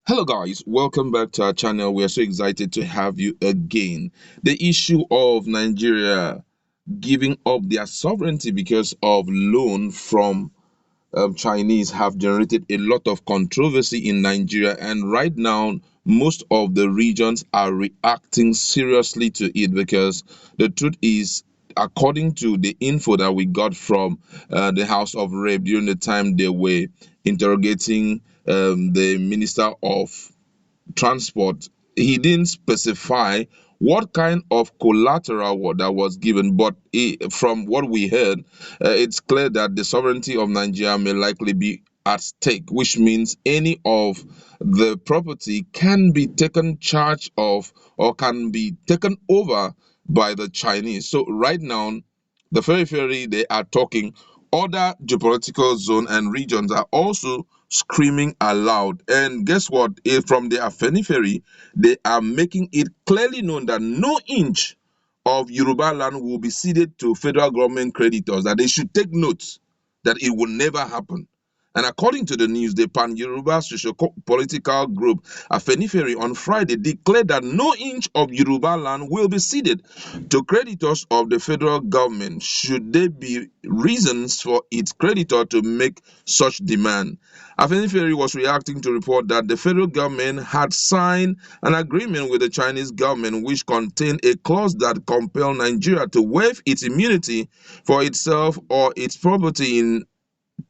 Hello guys, welcome back to our channel. We are so excited to have you again. The issue of Nigeria giving up their sovereignty because of loan from Chinese have generated a lot of controversy in Nigeria, and right now most of the regions are reacting seriously to it because the truth is, according to the info that we got from the House of Rep during the time they were interrogating the Minister of Transport, he didn't specify what kind of collateral that was given, but from what we heard, it's clear that the sovereignty of Nigeria may likely be at stake, which means any of the property can be taken charge of or can be taken over by the Chinese. So right now, the Afenifere, they are talking. Other geopolitical zone and regions are also screaming aloud. And guess what? From the Afenifere, they are making it clearly known that no inch of Yoruba land will be ceded to federal government creditors, that they should take note that it will never happen. And according to the news, the pan-Yoruba socio-political group Afenifere on Friday declared that no inch of Yoruba land will be ceded to creditors of the federal government should there be reasons for its creditor to make such demand. Afenifere was reacting to report that the federal government had signed an agreement with the Chinese government which contained a clause that compelled Nigeria to waive its immunity for itself or its property in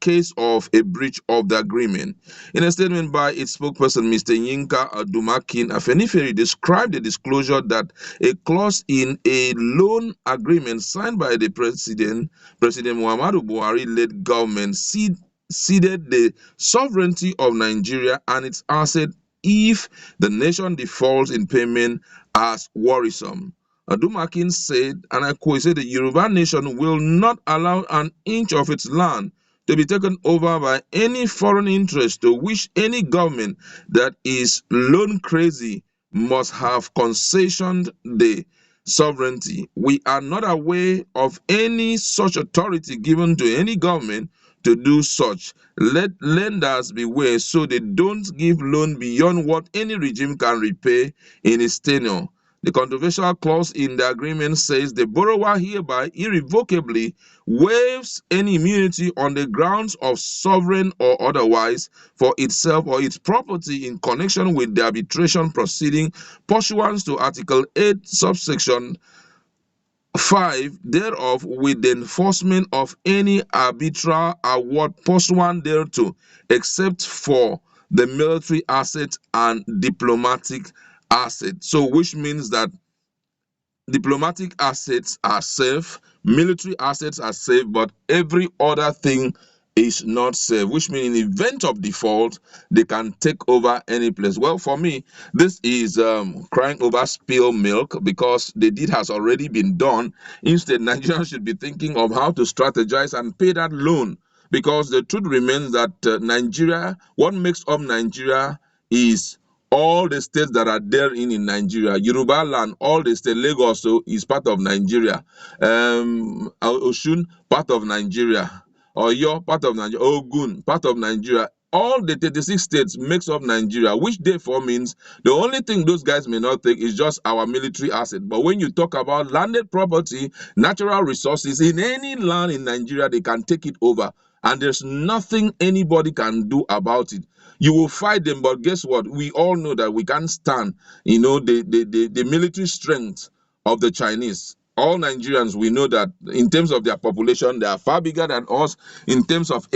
case of a breach of the agreement. In a statement by its spokesperson, Mr. Yinka Adumakin, Afenifere described the disclosure that a clause in a loan agreement signed by the President Muhammadu Buhari-led government ceded the sovereignty of Nigeria and its assets if the nation defaults in payment as worrisome. Adumakin said, and I quote, said, the Yoruba nation will not allow an inch of its land to be taken over by any foreign interest to which any government that is loan crazy must have concessioned the sovereignty. We are not aware of any such authority given to any government to do such. Let lenders beware so they don't give loan beyond what any regime can repay in its tenure. The controversial clause in the agreement says the borrower hereby irrevocably waives any immunity on the grounds of sovereign or otherwise for itself or its property in connection with the arbitration proceeding pursuant to Article 8, subsection 5 thereof, with the enforcement of any arbitral award pursuant thereto, except for the military assets and diplomatic assets. So, which means that diplomatic assets are safe, military assets are safe, but every other thing is not safe, which means in event of default, they can take over any place. Well, for me, this is crying over spilled milk because the deed has already been done. Instead, Nigerians should be thinking of how to strategize and pay that loan, because the truth remains that Nigeria, what makes up Nigeria is all the states that are there in Nigeria. Yoruba land, all the state, Lagos so is part of Nigeria. Osun, part of Nigeria. Oyo, part of Nigeria. Ogun, part of Nigeria. All the 36 states makes up Nigeria, which therefore means the only thing those guys may not take is just our military asset. But when you talk about landed property, natural resources in any land in Nigeria, they can take it over. And there's nothing anybody can do about it. You will fight them, but guess what? We all know that we can't stand, the military strength of the Chinese. All Nigerians, we know that in terms of their population, they are far bigger than us. In terms of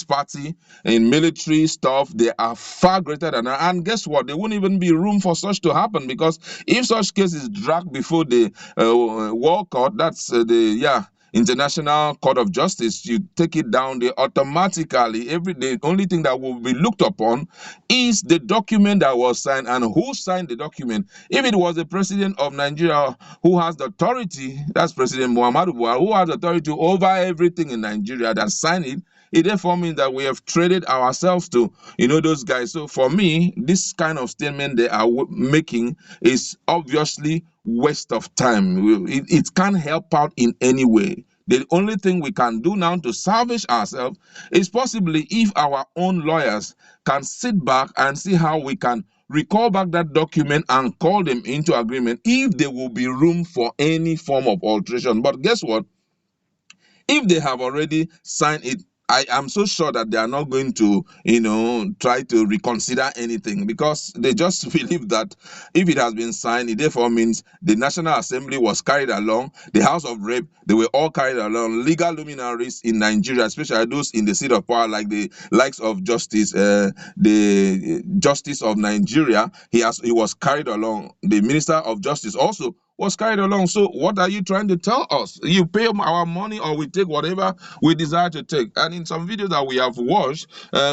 party and military stuff, they are far greater than us. And guess what? There won't even be room for such to happen, because if such case is dragged before the World Court, that's International Court of Justice, you take it down there automatically. Every day, the only thing that will be looked upon is the document that was signed and who signed the document. If it was the president of Nigeria who has the authority, that's President Muhammadu Buhari, who has authority over everything in Nigeria, that signed it, it therefore means that we have traded ourselves to, those guys. So for me, this kind of statement they are making is obviously waste of time. It can't help out in any way. The only thing we can do now to salvage ourselves is possibly if our own lawyers can sit back and see how we can recall back that document and call them into agreement if there will be room for any form of alteration. But guess what? If they have already signed it, I am so sure that they are not going to, try to reconsider anything, because they just believe that if it has been signed, it therefore means the National Assembly was carried along, the House of Rep, they were all carried along. Legal luminaries in Nigeria, especially those in the seat of power, like the likes of the Justice of Nigeria, he was carried along. The Minister of Justice also was carried along. So what are you trying to tell us? You pay our money or we take whatever we desire to take. And in some videos that we have watched,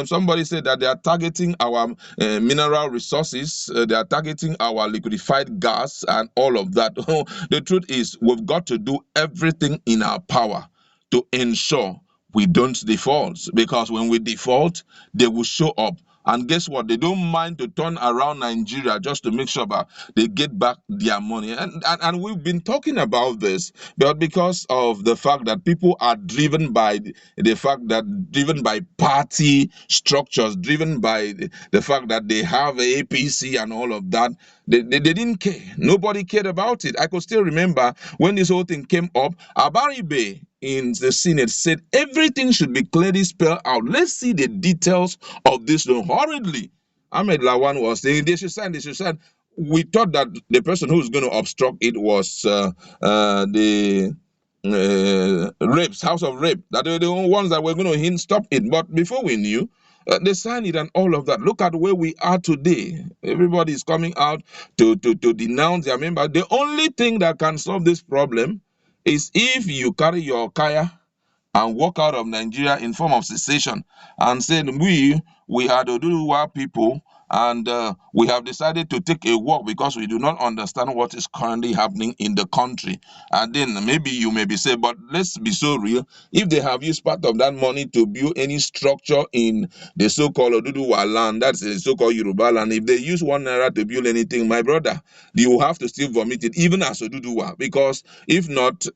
somebody said that they are targeting our mineral resources, they are targeting our liquefied gas and all of that. The truth is, we've got to do everything in our power to ensure we don't default, because when we default, they will show up. And guess what? They don't mind to turn around Nigeria just to make sure that they get back their money. And we've been talking about this, but because of the fact that people are driven by driven by party structures, driven by the fact that they have APC and all of that, they didn't care. Nobody cared about it. I could still remember when this whole thing came up, Abaribe in the Senate said everything should be clearly spelled out. Let's see the details of this loan. Hurriedly, Ahmed Lawan was saying they should sign, they should sign. We thought that the person who was going to obstruct it was the rapes, House of Rape, that they were the ones that were going to stop it. But before we knew, they signed it and all of that. Look at where we are today. Everybody is coming out to denounce their member. The only thing that can solve this problem is if you carry your kaya and walk out of Nigeria in form of secession and say, we are the Oduduwa people, and we have decided to take a walk because we do not understand what is currently happening in the country. And then maybe you may be saying, but let's be so real. If they have used part of that money to build any structure in the so-called Oduduwa land, that's the so-called Yoruba land, if they use 1 naira to build anything, my brother, you have to still vomit it, even as Oduduwa, because if not,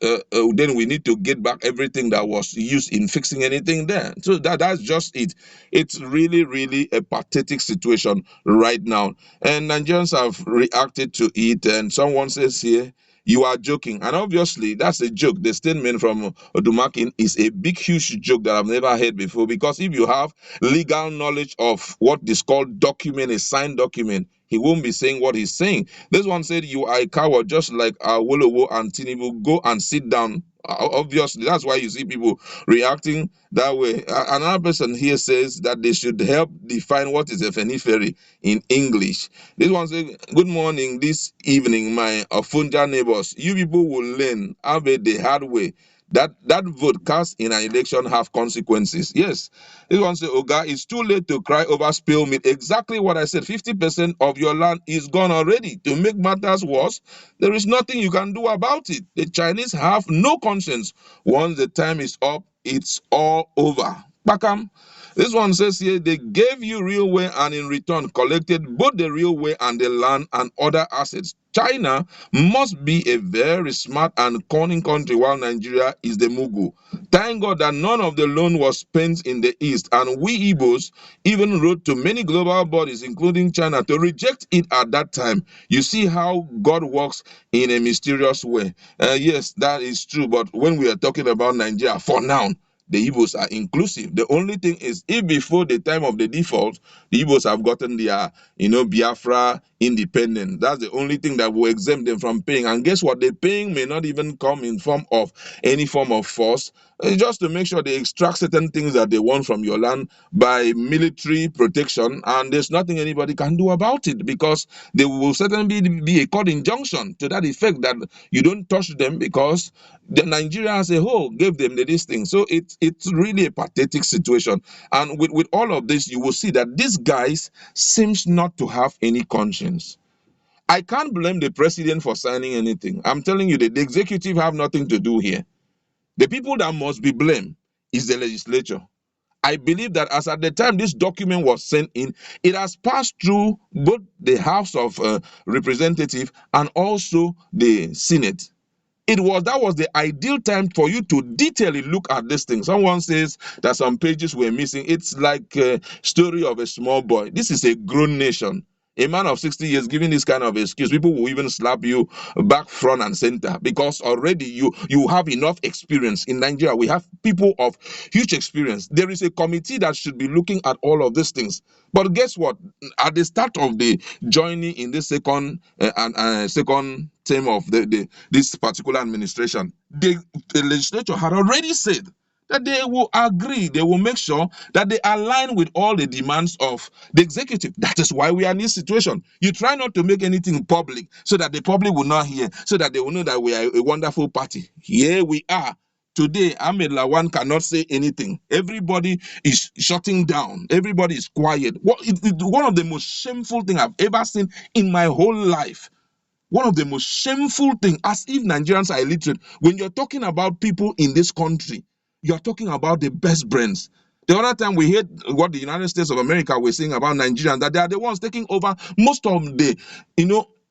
then we need to get back everything that was used in fixing anything there. So that's just it. It's really, really a pathetic situation right now. And Nigerians have reacted to it. And someone says here, you are joking. And obviously, that's a joke. The statement from Odumakin is a big, huge joke that I've never heard before. Because if you have legal knowledge of what is called document, a signed document, he won't be saying what he's saying. This one said, you are a coward, just like Wolowo and Tinubu. Go and sit down. Obviously, that's why you see people reacting that way. Another person here says that they should help define what is Afenifere in English. This one says, good morning, this evening, my Ofunja neighbors. You people will learn, have it the hard way. That vote cast in an election have consequences. Yes. This one says, Oga, it's too late to cry over spill milk. Exactly what I said. 50% of your land is gone already. To make matters worse, there is nothing you can do about it. The Chinese have no conscience. Once the time is up, it's all over. Bakam. This one says here, they gave you real way and in return collected both the real way and the land and other assets. China must be a very smart and cunning country while Nigeria is the Mugu. Thank God that none of the loan was spent in the East, and we Igbos even wrote to many global bodies, including China, to reject it at that time. You see how God works in a mysterious way. Yes, that is true, but when we are talking about Nigeria, for now, the Igbos are inclusive. The only thing is, if before the time of the default, the Igbos have gotten their, Biafra independence, that's the only thing that will exempt them from paying. And guess what? The paying may not even come in form of any form of force. It's just to make sure they extract certain things that they want from your land by military protection, and there's nothing anybody can do about it, because there will certainly be a court injunction to that effect that you don't touch them, because the Nigeria as a whole gave them this thing. So it's really a pathetic situation. And with all of this, you will see that these guys seems not to have any conscience. I can't blame the president for signing anything. I'm telling you that the executive have nothing to do here. The people that must be blamed is the legislature. I believe that as at the time this document was sent in, it has passed through both the House of Representatives and also the Senate. That was the ideal time for you to detailedly look at this thing. Someone says that some pages were missing. It's like a story of a small boy. This is a grown nation. A man of 60 years giving this kind of excuse, people will even slap you back, front, and center, because already you have enough experience. In Nigeria, we have people of huge experience. There is a committee that should be looking at all of these things. But guess what? At the start of the journey in this second term of this particular administration, the legislature had already said that they will agree, they will make sure that they align with all the demands of the executive. That is why we are in this situation. You try not to make anything public so that the public will not hear, so that they will know that we are a wonderful party. Here we are. Today, Ahmed Lawan cannot say anything. Everybody is shutting down. Everybody is quiet. One of the most shameful things I've ever seen in my whole life. One of the most shameful things, as if Nigerians are illiterate. When you're talking about people in this country, you're talking about the best brains. The other time we heard what the United States of America were saying about Nigerians, that they are the ones taking over most of the,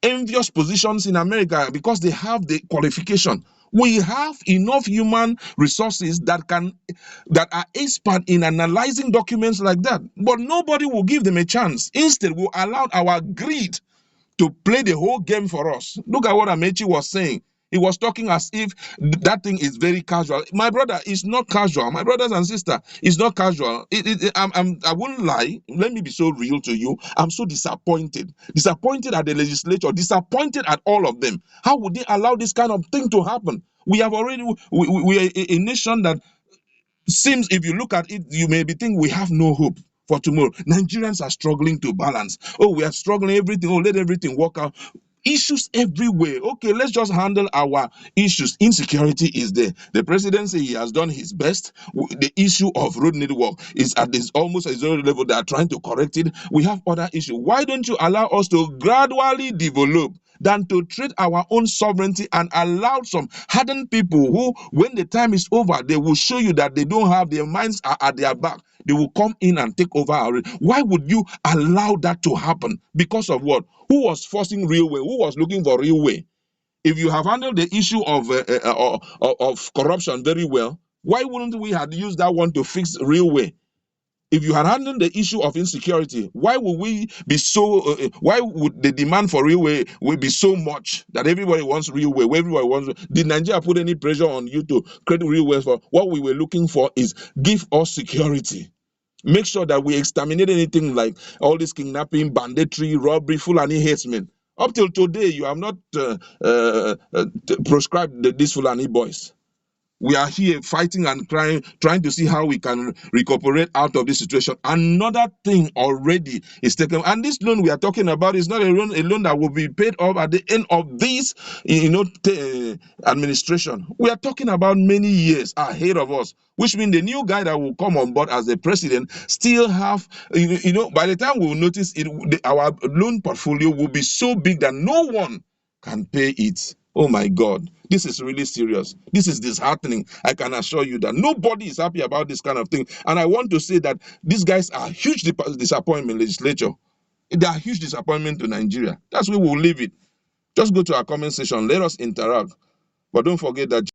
envious positions in America because they have the qualification. We have enough human resources that are expert in analyzing documents like that, but nobody will give them a chance. Instead, we'll allow our greed to play the whole game for us. Look at what Amechi was saying. He was talking as if that thing is very casual. My brother, it's not casual. My brothers and sisters, it's not casual. I wouldn't lie. Let me be so real to you. I'm so disappointed. Disappointed at the legislature. Disappointed at all of them. How would they allow this kind of thing to happen? We have already, we are a nation that seems, if you look at it, you may be thinking we have no hope for tomorrow. Nigerians are struggling to balance. Oh, we are struggling everything. Oh, let everything work out. Issues everywhere. Okay, let's just handle our issues. Insecurity is there. The presidency, he has done his best. The issue of road network is at this almost a zero level. They are trying to correct it. We have other issues. Why don't you allow us to gradually develop than to treat our own sovereignty and allow some hardened people who, when the time is over, they will show you that they don't have their minds are at their back. They will come in and take over our. Why would you allow that to happen? Because of what? Who was forcing real way? Who was looking for real way? If you have handled the issue of corruption very well, why wouldn't we have used that one to fix real way? If you had handled the issue of insecurity, why would we be so? Why would the demand for real way will be so much that everybody wants real way? Everybody wants. Did Nigeria put any pressure on you to create real way? For what we were looking for is give us security. Make sure that we exterminate anything like all this kidnapping, banditry, robbery, Fulani herdsmen. Up till today, you have not proscribed these Fulani boys. We are here fighting and trying to see how we can recuperate out of this situation. Another thing already is taken, and this loan we are talking about is not a loan that will be paid off at the end of this, administration. We are talking about many years ahead of us, which means the new guy that will come on board as the president still have, by the time we will notice it, our loan portfolio will be so big that no one can pay it. Oh my God, this is really serious. This is disheartening. I can assure you that nobody is happy about this kind of thing. And I want to say that these guys are huge disappointment, legislature. They are huge disappointment to Nigeria. That's where we'll leave it. Just go to our comment section. Let us interact. But don't forget that